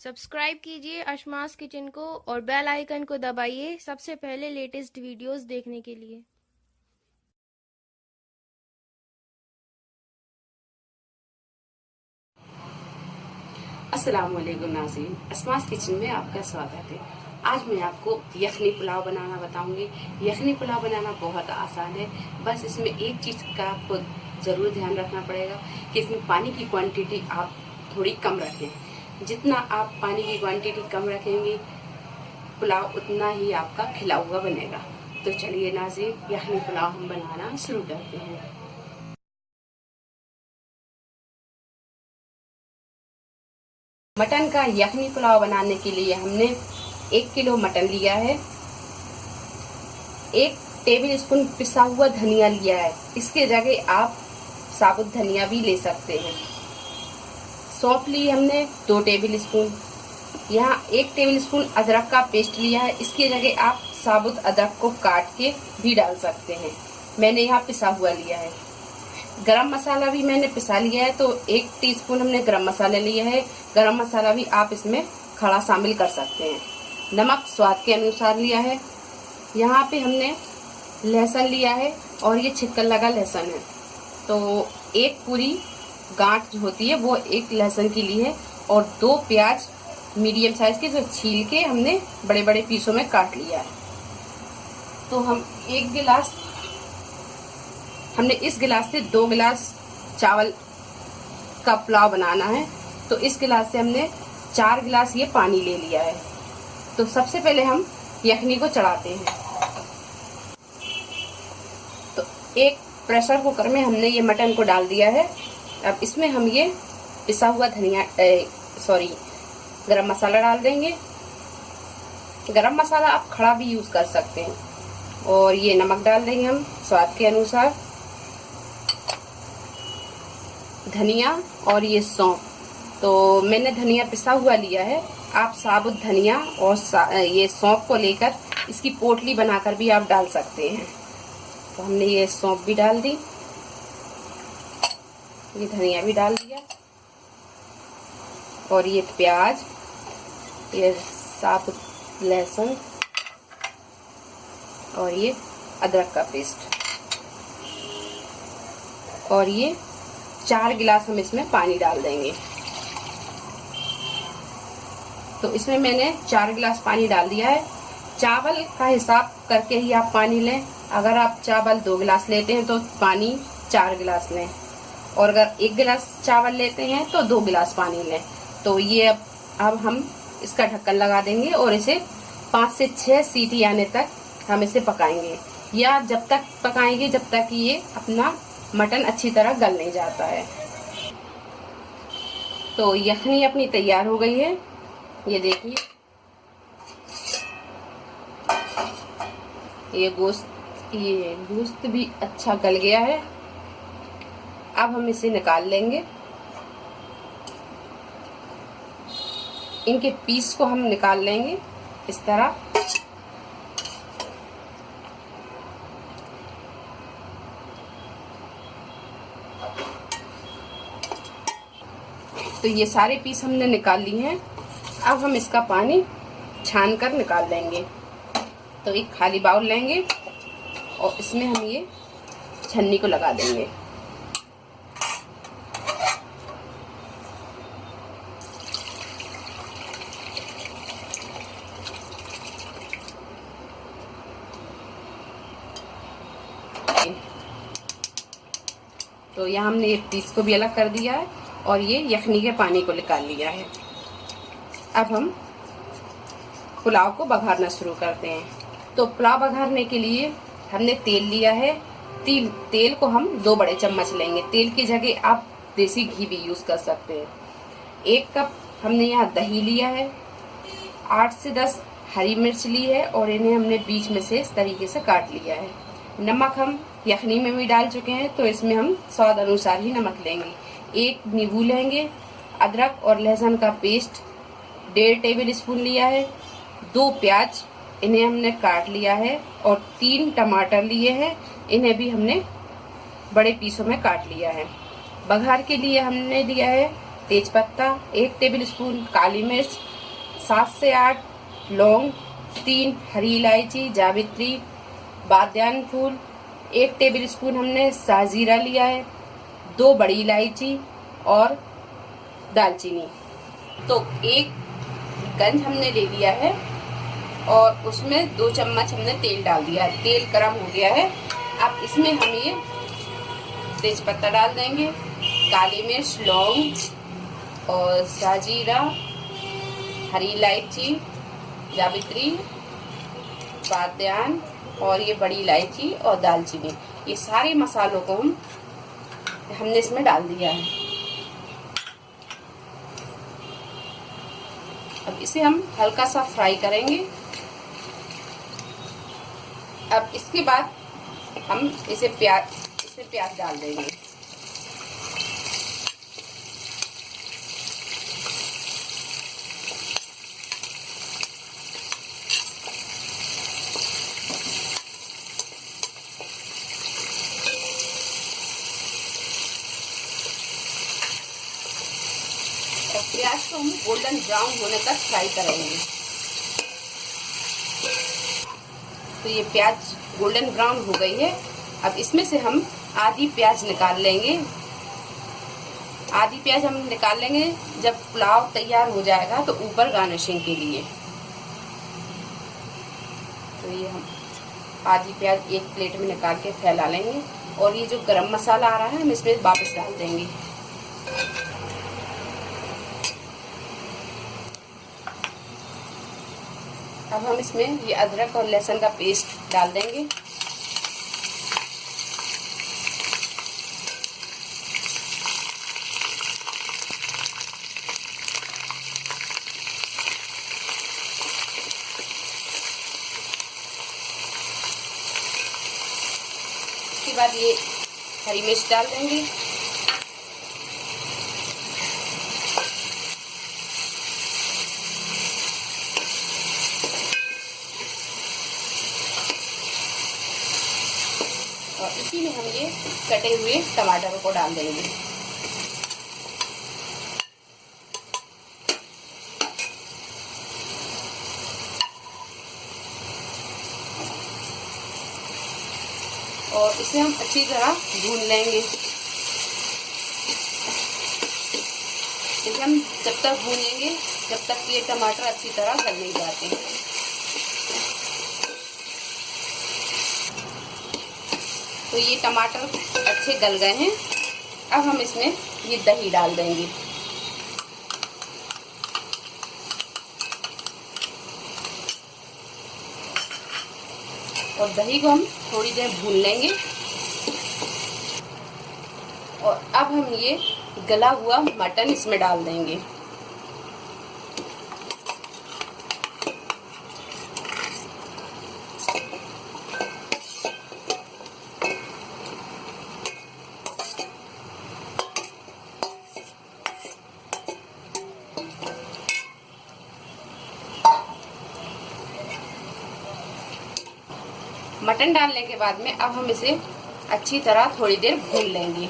Subscribe कीजिए अशमास kitchen को और बेल आइकन को दबाइए सबसे पहले लेटेस्ट वीडियोस देखने के लिए। अस्सलाम वालेकुम नाज़रीन, अशमास किचन में आपका स्वागत है। आज मैं आपको यखनी पुलाव बनाना बताऊंगी। यखनी पुलाव बनाना बहुत आसान है, बस इसमें एक चीज़ का आपको ज़रूर ध्यान रखना पड़ेगा कि इसमें पानी की क्वांटिटी आप थोड़ी कम रखें। जितना आप पानी की क्वांटिटी कम रखेंगे पुलाव उतना ही आपका खिला हुआ बनेगा। तो चलिए नाज़रीन, यखनी पुलाव हम बनाना शुरू करते हैं। मटन का यखनी पुलाव बनाने के लिए हमने 1 किलो मटन लिया है, 1 टेबल स्पून पिसा हुआ धनिया लिया है। इसके जगह आप साबुत धनिया भी ले सकते हैं। सौंफ ली हमने 2 टेबल स्पून। यहाँ 1 टेबल स्पून अदरक का पेस्ट लिया है। इसकी जगह आप साबुत अदरक को काट के भी डाल सकते हैं। मैंने यहाँ पिसा हुआ लिया है। गरम मसाला भी मैंने पिसा लिया है, तो 1 टीस्पून हमने गरम मसाला लिया है। गरम मसाला भी आप इसमें खड़ा शामिल कर सकते हैं। नमक स्वाद के अनुसार लिया है। यहाँ पे हमने लहसुन लिया है और ये छिक्कल लगा लहसुन है, तो 1 पूरी गांठ जो होती है वो 1 लहसुन की ली है और 2 प्याज मीडियम साइज के जो छील के हमने बड़े बड़े पीसों में काट लिया है। तो हम 1 गिलास, हमने इस गिलास से 2 गिलास चावल का पुलाव बनाना है, तो इस गिलास से हमने 4 गिलास ये पानी ले लिया है। तो सबसे पहले हम यखनी को चढ़ाते हैं। तो एक प्रेशर कुकर में हमने ये मटन को डाल दिया है। अब इसमें हम ये पिसा हुआ गरम मसाला डाल देंगे। गरम मसाला आप खड़ा भी यूज कर सकते हैं। और ये नमक डाल देंगे हम स्वाद के अनुसार। धनिया और ये सौंफ, तो मैंने धनिया पिसा हुआ लिया है। आप साबुत धनिया और ये सौंफ को लेकर इसकी पोटली बनाकर भी आप डाल सकते हैं। तो हमने ये सौंफ भी डाल दी, ये धनिया भी डाल दिया और ये प्याज, ये साबुत लहसुन और ये अदरक का पेस्ट और ये 4 गिलास हम इसमें पानी डाल देंगे। तो इसमें मैंने 4 गिलास पानी डाल दिया है। चावल का हिसाब करके ही आप पानी लें। अगर आप चावल 2 गिलास लेते हैं तो पानी 4 गिलास लें, और अगर 1 गिलास चावल लेते हैं तो 2 गिलास पानी लें। तो ये अब हम इसका ढक्कन लगा देंगे और इसे 5 से 6 सीटी आने तक हम इसे पकाएंगे, या जब तक पकाएंगे जब तक ये अपना मटन अच्छी तरह गल नहीं जाता है। तो यखनी अपनी तैयार हो गई है, ये देखिए। ये गोश्त भी अच्छा गल गया है। अब हम इसे निकाल लेंगे। इनके पीस को हम निकाल लेंगे इस तरह। तो ये सारे पीस हमने निकाल लिए हैं। अब हम इसका पानी छान कर निकाल लेंगे। तो एक खाली बाउल लेंगे और इसमें हम ये छन्नी को लगा देंगे। तो यहाँ हमने एक पीस को भी अलग कर दिया है और ये यखनी के पानी को निकाल लिया है। अब हम पुलाव को बघारना शुरू करते हैं। तो पुलाव बघारने के लिए हमने तेल लिया है। तेल को हम 2 बड़े चम्मच लेंगे। तेल की जगह आप देसी घी भी यूज कर सकते हैं। 1 कप हमने यहाँ दही लिया है। 8 से 10 हरी मिर्च ली है और इन्हें हमने बीच में से इस तरीके से काट लिया है। नमक हम यखनी में भी डाल चुके हैं, तो इसमें हम स्वाद अनुसार ही नमक लेंगे। 1 नींबू लेंगे। अदरक और लहसुन का पेस्ट 1.5 टेबल स्पून लिया है। 2 प्याज, इन्हें हमने काट लिया है और 3 टमाटर लिए हैं, इन्हें भी हमने बड़े पीसों में काट लिया है। बघार के लिए हमने लिया है तेज पत्ता, 1 टेबल स्पून काली मिर्च, 7 से 8 लौंग, 3 हरी इलायची, जावित्री, बादन फूल, 1 टेबल स्पून हमने साजीरा लिया है, 2 बड़ी इलायची और दालचीनी। तो 1 गंज हमने ले लिया है और उसमें 2 चम्मच हमने तेल डाल दिया है। तेल गरम हो गया है। अब इसमें हम ये तेज पत्ता डाल देंगे, काली मिर्च, लौंग और साजीरा, हरी इलायची, जावित्री, बादन और ये बड़ी इलायची और दालचीनी, ये सारे मसालों को हमने इसमें डाल दिया है। अब इसे हम हल्का सा फ्राई करेंगे। अब इसके बाद हम इसमें प्याज डाल देंगे। और प्याज को हम गोल्डन ब्राउन होने तक फ्राई करेंगे। तो ये प्याज गोल्डन ब्राउन हो गई है। अब इसमें से हम आधी प्याज निकाल लेंगे। आधी प्याज हम निकाल लेंगे जब पुलाव तैयार हो जाएगा तो ऊपर गार्निशिंग के लिए। तो ये हम आधी प्याज एक प्लेट में निकाल के फैला लेंगे और ये जो गरम मसाला आ रहा है हम इसमें वापस डाल देंगे। अब हम इसमें ये अदरक और लहसुन का पेस्ट डाल देंगे। इसके बाद ये हरी मिर्च डाल देंगे। और इसी में हम ये कटे हुए टमाटर को डाल देंगे। और इसे हम अच्छी तरह भून लेंगे। इसे हम जब तक भूनेंगे जब तक ये टमाटर अच्छी तरह गल नहीं जाते। तो ये टमाटर अच्छे गल गए हैं। अब हम इसमें ये दही डाल देंगे। और दही को हम थोड़ी देर भून लेंगे। और अब हम ये गला हुआ मटन इसमें डाल देंगे। मटन डालने के बाद में अब हम इसे अच्छी तरह थोड़ी देर भून लेंगे।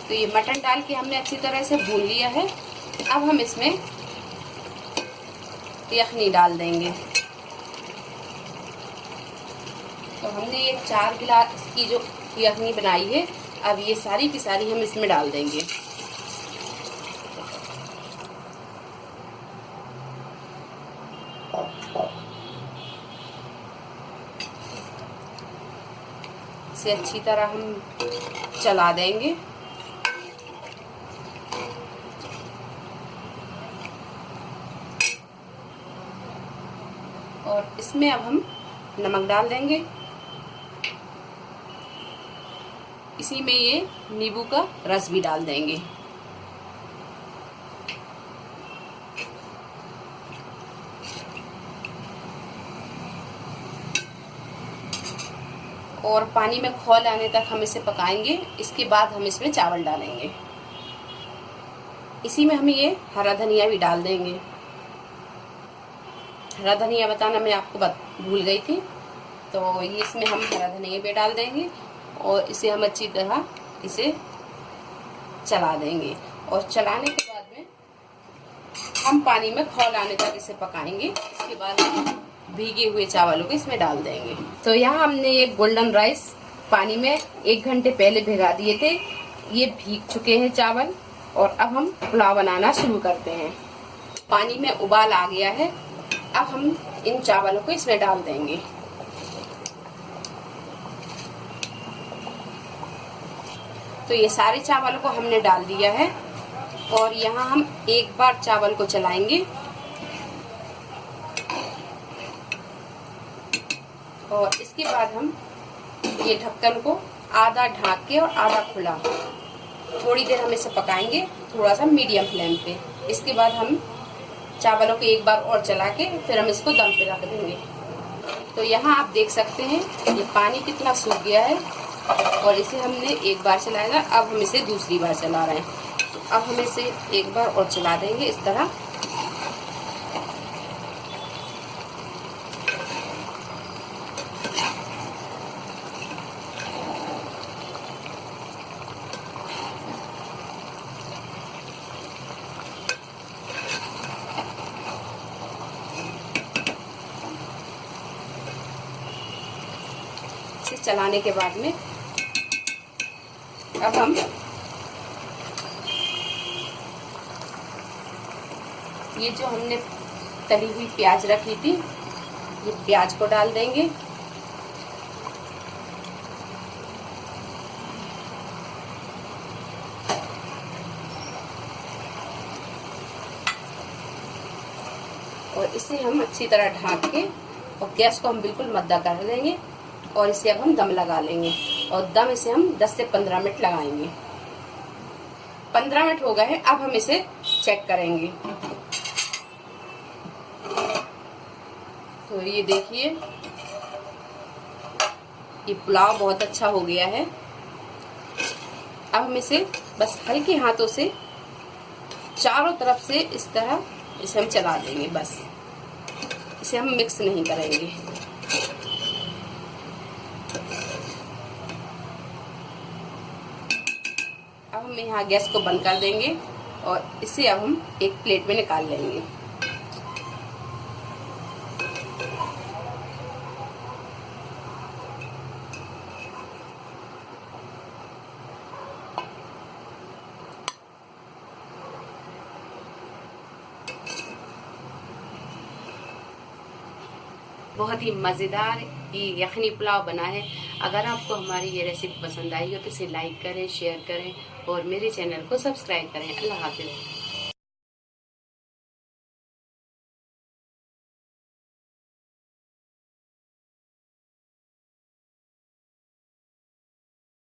तो ये मटन डाल के हमने अच्छी तरह से भून लिया है। अब हम इसमें यखनी डाल देंगे। तो हमने ये 4 गिलास की जो यखनी बनाई है, अब ये सारी की सारी हम इसमें डाल देंगे। इसे अच्छी तरह हम चला देंगे। और इसमें अब हम नमक डाल देंगे। इसी में ये नींबू का रस भी डाल देंगे। और पानी में खौल आने तक हम इसे पकाएंगे। इसके बाद हम इसमें चावल डालेंगे। इसी में हम ये हरा धनिया भी डाल देंगे। हरा धनिया बताना मैं आपको भूल गई थी, तो ये इसमें हम हरा धनिया भी डाल देंगे। और इसे हम अच्छी तरह इसे चला देंगे। और चलाने के बाद में हम पानी में खौल आने तक इसे पकाएंगे। इसके बाद हम भीगे हुए चावलों को इसमें डाल देंगे। तो यहाँ हमने ये गोल्डन राइस पानी में 1 घंटे पहले भिगा दिए थे। ये भीग चुके हैं चावल और अब हम पुलाव बनाना शुरू करते हैं। पानी में उबाल आ गया है। अब हम इन चावलों को इसमें डाल देंगे। तो ये सारे चावलों को हमने डाल दिया है और यहाँ हम एक बार चावल को चलाएंगे और इसके बाद हम ये ढक्कन को आधा ढाक के और आधा खुला थोड़ी देर हम इसे पकाएंगे, थोड़ा सा मीडियम फ्लेम पे। इसके बाद हम चावलों को एक बार और चला के फिर हम इसको दम पे रख देंगे। तो यहाँ आप देख सकते हैं ये पानी कितना सूख गया है और इसे हमने एक बार चलाया था, अब हम इसे दूसरी बार चला रहे हैं। तो अब हम इसे एक बार और चला देंगे इस तरह। इसे चलाने के बाद में अब हम ये जो हमने तली हुई प्याज रखी थी, ये प्याज को डाल देंगे। और इसे हम अच्छी तरह ढक के और गैस को हम बिल्कुल मद्दा कर देंगे और इसे अब हम दम लगा लेंगे। और दम इसे हम 10 से 15 मिनट लगाएंगे। 15 मिनट हो गए हैं, अब हम इसे चेक करेंगे। तो ये देखिए ये पुलाव बहुत अच्छा हो गया है। अब हम इसे बस हल्के हाथों से चारों तरफ से इस तरह इसे हम चला देंगे। बस इसे हम मिक्स नहीं करेंगे। अब हम यहाँ गैस को बंद कर देंगे और इसे अब हम एक प्लेट में निकाल लेंगे। बहुत ही मज़ेदार ये यखनी पुलाव बना है। अगर आपको हमारी ये रेसिपी पसंद आई हो तो इसे लाइक करें, शेयर करें और मेरे चैनल को सब्सक्राइब करें। अल्लाह हाफिज़।